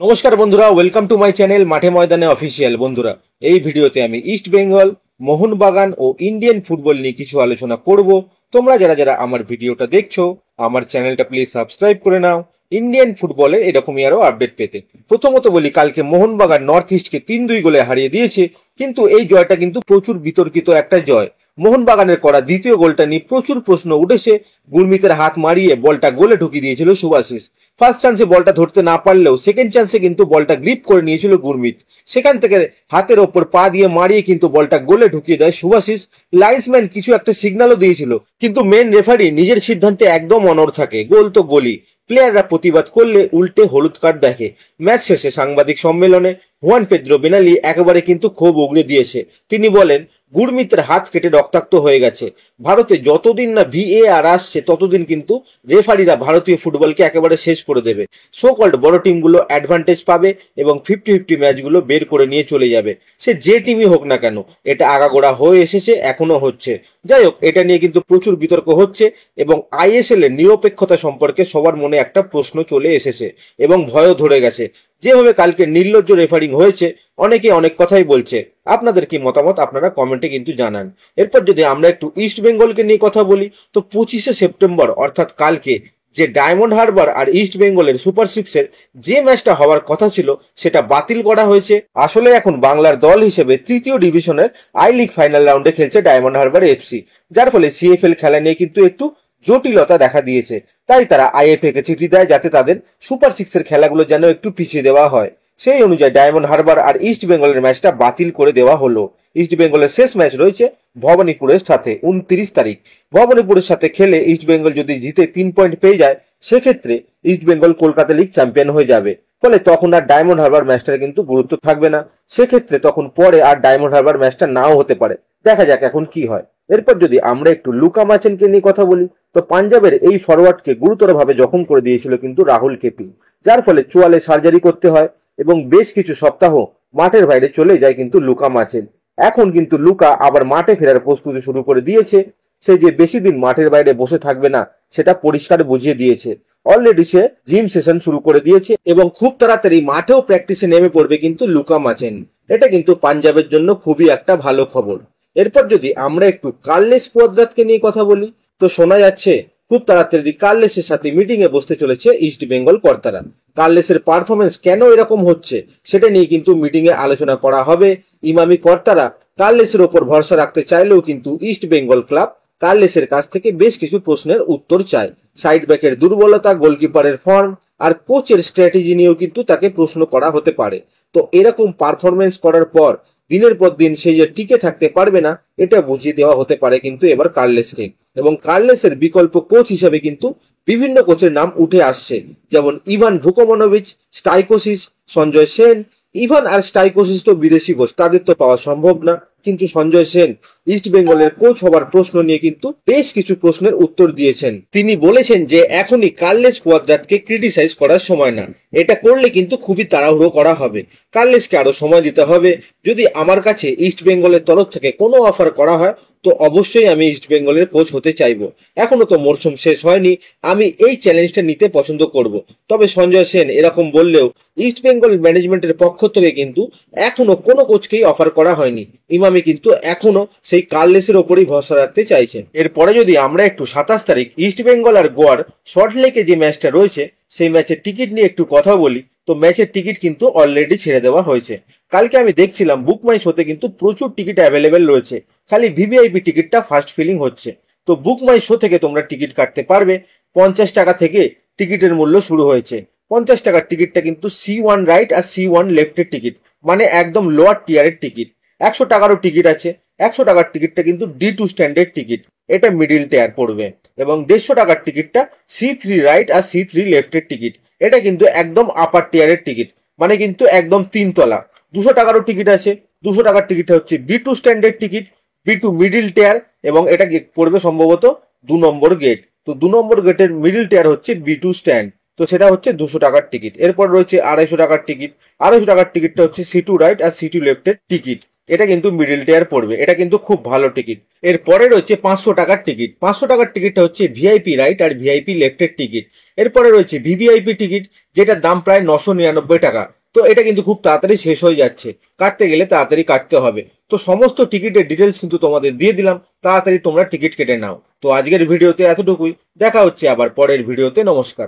নমস্কার বন্ধুরা, welcome to my channel মাঠে ময়দানে অফিসিয়াল। বন্ধুরা, এই ভিডিওতে আমি ইস্ট বেঙ্গল, মোহনবাগান ও ইন্ডিয়ান ফুটবল নিয়ে কিছু আলোচনা করব। তোমরা যারা যারা আমার ভিডিওটা দেখছো, আমার চ্যানেলটা প্লিজ সাবস্ক্রাইব করে নাও ইন্ডিয়ান ফুটবলের এরকমই আরো আপডেট পেতে। প্রথমত বলি, কালকে মোহনবাগান নর্থ ইস্টকে 3-2 গোলে হারিয়ে দিয়েছে, কিন্তু এই জয়টা কিন্তু প্রচুর বিতর্কিত একটা জয়। মোহনবাগানের করা দ্বিতীয় গোলটা নিয়ে প্রচুর প্রশ্ন উঠেছে। গুরমিতের হাত মারিয়ে বলটা গোলে ঢুকিয়ে দিয়েছিল সুভাশিস। ফার্স্ট চান্সে বলটা ধরতে না পারলেও সেকেন্ড চান্সে কিন্তু বলটা গ্রিপ করে নিয়েছিল গুরমিত। সেখান থেকে হাতের ওপর পা দিয়ে মারিয়ে কিন্তু বলটা গোলে ঢুকিয়ে দেয় সুভাশিস। লাইন্সম্যান কিছু একটা সিগন্যালও দিয়েছিল, কিন্তু মেন রেফারি নিজের সিদ্ধান্তে একদম অনড় থাকে। গোল তো গোলই, প্লেয়াররা প্রতিবাদ করলে উল্টে হলুদ কার্ড দেখে। ম্যাচ শেষে সাংবাদিক সম্মেলনে হুয়ান পেদ্রো বেনালি একেবারে কিন্তু ক্ষোভ উগড়ে দিয়েছে। তিনি বলেন, গুরমিতের হাত কেটে রক্তাক্ত হয়ে গেছে। ভারতে যতদিন না ভিএআর আসছে ততদিন কিন্তু রেফারিরা ভারতীয় ফুটবলকে একেবারে শেষ করে দেবে। সো কল্ড বড় টিমগুলো অ্যাডভান্টেজ পাবে এবং 50-50 ম্যাচগুলো বের করে নিয়ে চলে যাবে, সে যে টিমই হোক না কেন। এটা আগাগোড়া হয়ে এসেছে, এখনো হচ্ছে। যাই হোক, এটা নিয়ে কিন্তু প্রচুর বিতর্ক হচ্ছে এবং আইএসএল এর নিরপেক্ষতা সম্পর্কে সবার মনে একটা প্রশ্ন চলে এসেছে এবং ভয়ও ধরে গেছে। যেভাবে কালকে নির্লজ্জ রেফারিং হয়েছে, অনেকে অনেক কথাই বলছে। আপনাদের কি মতামত আপনারা কমেন্টে কিন্তু জানান। এরপর যদি আমরা একটু ইস্ট বেঙ্গলকে নিয়ে কথা বলি, তো 25শে সেপ্টেম্বর অর্থাৎ কালকে যে ডায়মন্ড হারবার আর ইস্ট বেঙ্গলের সুপার সিক্সের যে ম্যাচটা হওয়ার কথা ছিল সেটা বাতিল করা হয়েছে। আসলে এখন বাংলার দল হিসেবে তৃতীয় ডিভিশনের আই লিগ ফাইনাল রাউন্ডে খেলছে ডায়মন্ড হারবার এফসি, যার ফলে সিএফএল খেলা নিয়ে কিন্তু একটু জটিলতা দেখা দিয়েছে। তাই তারা আইএফএ কে চিঠি দেয় যাতে তাদের সুপার সিক্সের খেলাগুলো যেন একটু পিছিয়ে দেওয়া হয়। সেই অনুযায়ী ডায়মন্ড হারবার আর ইস্ট বেঙ্গলের ম্যাচটা বাতিল করে দেওয়া হলো। ইস্ট বেঙ্গলের শেষ ম্যাচ রয়েছে ভবানীপুরের সাথে 29 তারিখ। ভবানীপুরের সাথে খেলে ইস্ট বেঙ্গল যদি জিতে 3 পয়েন্ট পেয়ে যায়, সেক্ষেত্রে east Bengal Kolkata league champion হয়ে যাবে। ফলে তখন আর ডায়মন্ড হারবার ম্যাচটার কিন্তু গুরুত্ব থাকবে না। সেক্ষেত্রে তখন পরে আর ডায়মন্ড হারবার ম্যাচটা নাও হতে পারে। দেখা যাক এখন কি হয়। এরপর যদি আমরা একটু লুকা মাচেনকে নিয়ে কথা বলি, তো পাঞ্জাবের এই ফরওয়ার্ডকে গুরুতরভাবে জখম করে দিয়েছিল কিন্তু রাহুল কেপি, যার ফলে চোয়ালে সার্জারি করতে হয় এবং বেশ কিছু সপ্তাহ মাঠের বাইরে চলে যায় কিন্তু লুকা মাচেন। এখন কিন্তু লুকা আবার মাঠে ফেরার প্রস্তুতি শুরু করে দিয়েছে। সে যে বেশি দিন মাঠের বাইরে বসে থাকবে না সেটা পরিষ্কার বুঝিয়ে দিয়েছে। অলরেডি সে জিম সেশন শুরু করে দিয়েছে এবং খুব তাড়াতাড়ি মাঠেও প্র্যাকটিসে নেমে পড়বে কিন্তু লুকা মাচেন। এটা কিন্তু পাঞ্জাবের জন্য খুবই একটা ভালো খবর। এরপর যদি আমরা একটু কার্লেস কোয়াদ্রাতকে নিয়ে কথা বলি, তো শোনা যাচ্ছে খুব তাড়াতাড়ি কার্লেসের সাথে মিটিং এ বসতে চলেছে ইস্ট বেঙ্গল কর্তারা। কার্লেসের পারফরমেন্স কেন এরকম হচ্ছে সেটা নিয়ে কিন্তু মিটিং এ আলোচনা করা হবে। ইমামি কর্তারা কার্লেসের ওপর ভরসা রাখতে চাইলেও কিন্তু ইস্ট বেঙ্গল ক্লাব কার্লেসের কাছ থেকে বেশ কিছু প্রশ্নের উত্তর চায়। সাইড ব্যাকের দুর্বলতা, গোলকিপারের ফর্ম আর কোচের স্ট্র্যাটেজি নিয়েও কিন্তু তাকে প্রশ্ন করা হতে পারে। তো এরকম পারফরমেন্স করার পর দিনের পর দিন সে যে টিকে থাকতে পারবে না, এটা বুঝিয়ে দেওয়া হতে পারে কিন্তু এবার কার্লেসকে। এবং কার্লেসের বিকল্প কোচ হিসেবে কিন্তু বিভিন্ন কোচের নাম উঠে আসছে, যেমন ইভান ভুকোমনোভিচ, স্টাইকোসিস, সঞ্জয় সেন। ইভান আর স্টাইকোসিস তো বিদেশি কোচ, তাদের তো পাওয়া সম্ভব না, কিন্তু সঞ্জয় সেন ইস্ট বেঙ্গলের কোচ হবার প্রশ্ন নিয়ে কিন্তু বেশ কিছু প্রশ্নের উত্তর দিয়েছেন। তিনি বলেছেন যে এখনই কার্লেস কোয়াদ্রাতকে ক্রিটিসাইজ করার সময় না, এটা করলে কিন্তু খুবই তাড়াহুড়ো করা হবে। কার্লেসকে আরো সময় দিতে হবে। যদি আমার কাছে ইস্ট বেঙ্গলের তরফ থেকে কোনো অফার করা হয়, তো অবশ্যই আমি ইস্ট বেঙ্গলের কোচ হতে চাইবো। এখনো তো মরশুম শেষ হয়নি, আমি এই চ্যালেঞ্জটা নিতে পছন্দ করব। তবে সঞ্জয় সেন এরকম বললেও ইস্ট বেঙ্গল ম্যানেজমেন্টের পক্ষ থেকে কিন্তু এখনো কোনো কোচকেই অফার করা হয়নি। ইমামি কিন্তু এখনো সেই কার্লেসের ওপরই ভরসা রাখতে চাইছেন। এরপরে যদি আমরা একটু 27 তারিখ ইস্ট বেঙ্গল আর গোয়ার সল্টলেকে যে ম্যাচটা রয়েছে সেই ম্যাচের টিকিট নিয়ে একটু কথা বলি, তো ম্যাচের টিকিট কিন্তু অলরেডি ছেড়ে দেওয়া হয়েছে। কালকে আমি দেখছিলাম বুক মাই শোতে কিন্তু প্রচুর টিকিট অ্যাভেলেবেল রয়েছে, খালি ভিভিআইপি টিকিটটা ফার্স্ট ফিলিং হচ্ছে। তো বুক মাই শো থেকে তোমরা টিকিট কাটতে পারবে। 50 টাকা থেকে টিকিটের মূল্য শুরু হয়েছে। 50 টাকার টিকিটটা কিন্তু C1 রাইট আর C1 লেফটের টিকিট, মানে একদম লোয়ার টিয়ারের টিকিট। 100 টাকারও টিকিট আছে। 100 টাকার টিকিটটা কিন্তু D2 স্ট্যান্ডার্ড টিকিট, এটা মিডিল টিয়ার পড়বে। এবং 150 টাকার টিকিটটা C3 রাইট আর C3 লেফটের টিকিট, এটা কিন্তু একদম আপার টিয়ারের টিকিট, মানে কিন্তু একদম 3 তলা। 200 টাকারও টিকিট আছে। 200 টাকার টিকিটটা হচ্ছে B2 standard ticket, B2 middle টিয়ার, এবং এটা পড়বে সম্ভবত 2 নম্বর গেট। তো 2 নম্বর গেটের মিডিল টিয়ার হচ্ছে B2 স্ট্যান্ড, তো সেটা হচ্ছে 200 টাকার টিকিট। এরপর রয়েছে 250 টাকার টিকিট। 250 টাকার টিকিটটা হচ্ছে C2 রাইট আর C2 লেফটের টিকিট। এটা কিন্তু মিডিল টিয়ার পড়বে, এটা কিন্তু খুব ভালো টিকিট। এরপরে রয়েছে 500 টাকার টিকিট। 500 টাকার টিকিটটা হচ্ছে ভিআইপি রাইট আর ভিআইপি লেফটের টিকিট। এরপরে রয়েছে ভিভিআইপি টিকিট, যেটার দাম প্রায় 999 টাকা। তো এটা কিন্তু খুব তাড়াতাড়ি শেষ হয়ে যাচ্ছে, কাটতে গেলে তাড়াতাড়ি কাটতে হবে। তো সমস্ত টিকিটের ডিটেলস কিন্তু তোমাদের দিয়ে দিলাম, তাড়াতাড়ি তোমরা টিকিট কেটে নাও। তো আজকের ভিডিওতে এতটুকুই, দেখা হচ্ছে আবার পরের ভিডিওতে। নমস্কার।